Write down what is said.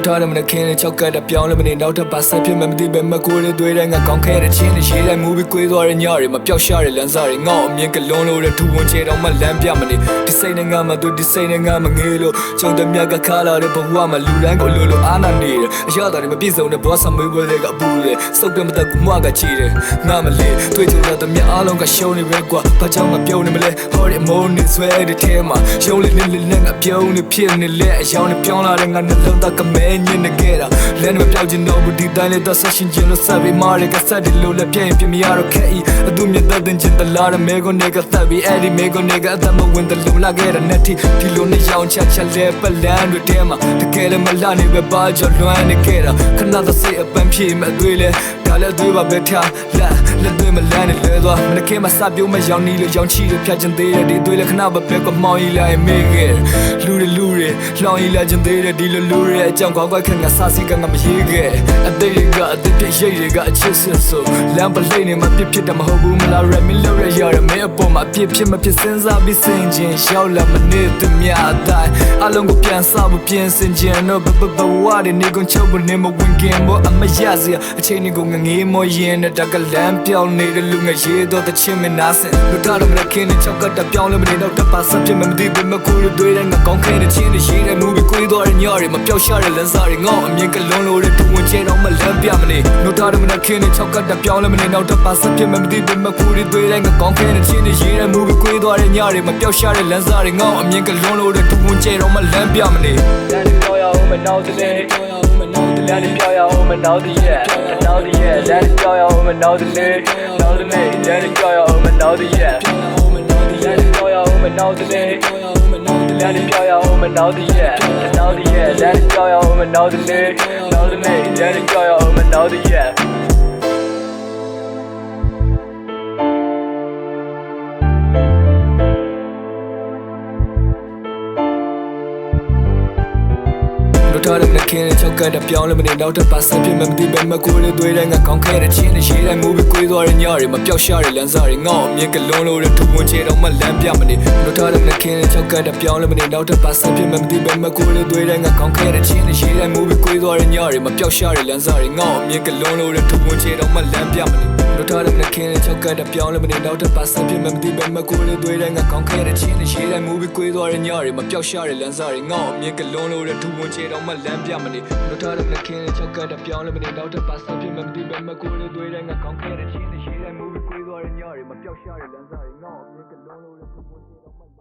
ထားတယ်မနဲ့ခင်းနဲ့ချောက်ကတဲ့ပြောင်းလဲမနေနောက်ထပ်ပါဆက်ဖြစ်မှမသိပဲမကိုတွေတွေ့တဲ့ငါကောင်းခဲ့တဲ့ချင်းတွေရေးလိုက်မူပြီးကွေးသွားတဲ့ညတွေမပျောက်ရှာတဲ့လမ်းစာတွေငေါ့အမြင်ကလုံးလို့တဲ့ထူဝင်ချေတော့မှလမ်းပြမနေဒီစိတ်နဲ့ငါမှသူဒီစိတ်နဲ့ငါမငေးလို့ကြုံတဲ့မြတ်ကခါလာတဲ့ဘဝမှာလူတိုင်းကိုလို့အားနာနေတယ်အရာတော်တွေမပြည့်စုံတဲ့ဘောဆာမေးပွဲတွေကအပူတယ်စုပ်ပြမတတ်ကူမွားကချီတယ်ငါမလေးတွေ့ကြတဲ့မြတ်အားလုံးကရှုံးနေပဲကွာဘာကြောင့်မပြုံးနေမလဲဟောဒီမိုးနေဆွဲတဲ့ထဲမှာရုံးလေးနဲ့ငါပြုံးနေဖြစ်နေလဲအယောင်နဲ့ပြောင်းလာတဲ့ငါနှလုံးသားကမဲညင်နေခဲ့တာလဲနေမပြောက်ချင်တော့ဘူးဒီတိုင်းလေးသက်ဆက်ရှင်ချင်းလို့ဆက်ပြီးမာရကဆက်ဒီလိုလဲပြင်းပြမရတော့ခဲ့ဤအတူမြတ်တဲ့ချင်းတလာတဲ့မဲကိုနေကသက်ပြီးအဲ့ဒီမဲကိုနေကအသက်မဝင်တဲ့လုံလာခဲ့တဲ့နဲ့တီဒီလိုနဲ့ရောင်ချက်ချက်လဲပလန်တွေထဲမှာတကယ်လည်းမလာနေပဲပါကြော်လွမ်းနေခဲ့တာခဏသက်စိတ်အပန်းဖြေမဲ့အသွေးလဲဒါလည်းသွေးပါပဲဖြာလက်သွေးမလန်းနေလဲသွားမနခင်မစပြုံးမရောင်နီလို့ရောင်ချီလို့ဖြတ်ချင်သေးတယ်ဒီသွေးလည်းခဏပဲပဲကမောင်းကြီးလိုက်မေးခဲ့လူတွေလောင်ကြီးလာချင်သေးတယ်ဒီလိုလူတွေအကြောင်းကောက်ကွက်ခငါစားစီကငါမရေးခဲ့အသေးတွေကအသေးပြည့်ရိတ်တွေကအချစ်စစ်ဆိုလမ်းပလိတ်နေမပြစ်ဖြစ်တယ်မဟုတ်ဘူးမလားရမင်းလို့ရရမင်းအပေါ်မှာအပြစ်ဖြစ်မဖြစ်စဉ်းစားပြီးစင်ချင်းရောက်လာမနေသူများအတိုင်းအလုံးကိုပြန်စားဖို့ပြင်ဆင်ခြင်းတော့ဘဝတွေနေကုန်ချုပ်ဖို့နေမဝင်ခင်ဘောအမရစရာအချိန်ကိုငငေးမောရင်တဲ့တကလမ်းပြောင်းနေတဲ့လူငယ်ရေးတော့တချင်းမနာစင်လူထားတော့မခင်းနဲ့ချောက်ကတပြောင်းလဲမနေတော့တပါဆက်ဖြစ်မမသိဘူးမကိုတွေးတဲ့ငါကောင်းခဲတဲ့ချင်းတွေရေးတဲ့မူပြီးကိုသွားတဲ့ညတွေမပျောက်ရှာတဲ့လမ်းစာတွေငေါ့အမြင်ကလုံးလို့တဲ့ထူဝင်ချဲတော့မလမ်းပြမနေလူထားတော့မခင်းနဲ့ချောက်ကတပြောင်းလဲမနေတော့တပါဆက်ဖြစ်မမသိဘူးမကိုတွေးတဲ့ငါကောင်းခဲတဲ့ချင်းတွေရေးတဲ့မူပြီးကိုသွားတဲ့ညတွေမပျောက်ရှာတဲ့လမ်းစာတွေငေါ့အမြင်ကလုံးလို့တဲ့ထူဝင်ချဲတော့မလမ်းပြမနေလမ်းပြောရအောင်မနောက်တဲ့လမ်းပြောရအောင်မနောက်တဲ့ရဲ့နောက်တဲ့ရဲ့လမ်းပြောရအောင်မနောက်တဲ့နောက်တဲ့လမ်းပြောရအောင်မနောက်တဲ့ရဲ့လမ်းပြောရအောင်မနောက်တဲ့လမ်းပြောရအောင်မနောက်တဲ့ရဲ့နောက်တဲ့ရဲ့လမ်းပြောရအောင်မနောက်တဲ့နောက်တဲ့လမ်းပြောရအောင်မနောက်တဲ့ရဲ့ထားတဲ့ခင်းနဲ့ချောက်ကတဲ့ပြောင်းလဲမနေတော့တပါဆက်ဖြစ်မသိပဲမကိုတွေတွေ့တဲ့ငါကောင်းခဲ့တဲ့ချင်းတွေရေးတိုင်းမူပြီးကိုသွားတဲ့ညတွေမပျောက်ရှာတဲ့လမ်းစာတွေငေါ့အမြင်ကလုံးလို့တဲ့ထူဝင်ချေတော့မှလမ်းပြမနေလို့ထားတဲ့ခင်းနဲ့ချောက်ကတဲ့ပြောင်းလဲမနေတော့တပါဆက်ဖြစ်မသိပဲမကိုတွေတွေ့တဲ့ငါကောင်းခဲ့တဲ့ချင်းတွေရေးတိုင်းမူပြီးကိုသွားတဲ့ညတွေမပျောက်ရှာတဲ့လမ်းစာတွေငေါ့အမြင်ကလုံးလို့တဲ့ထူဝင်ချေတော့မှလမ်းပြမနေလို့ထားတဲ့ခင်းနဲ့ချောက်ကတဲ့ပြောင်းလဲမနေတော့တပါဆက်ဖြစ်မသိပဲမကိုတွေတွေ့တဲ့ငါကောင်းခဲ့တဲ့ချင်းတွေရေးတိုင်းမူပြီးကိုသွားတဲ့ညတွေမပျောက်ရှာတဲ့လမ်းစာတွေငေါ့အမြင်ကလုံးလို့တဲ့ထူဝင်ချေတော့မှလမ်းပြမနေလို့ထားတဲ့ခင်းနဲ့ချောက်ကတဲ့ပြောင်းလဲမနေတော့တပါဆက်ဖြစ်မသိပဲမကိုတွေတွေ့တဲ့ငါကောင်းခဲ့တဲ့ချင်းတွေရေးတိုင်းမူပြီးကိုသွားတဲ့ညတွေမပျောက်ရှာတဲ့လမ်းစာတွေငေါ့အမြင်ကလုံးလို့တဲ့ထူဝင်ချေတော့မှ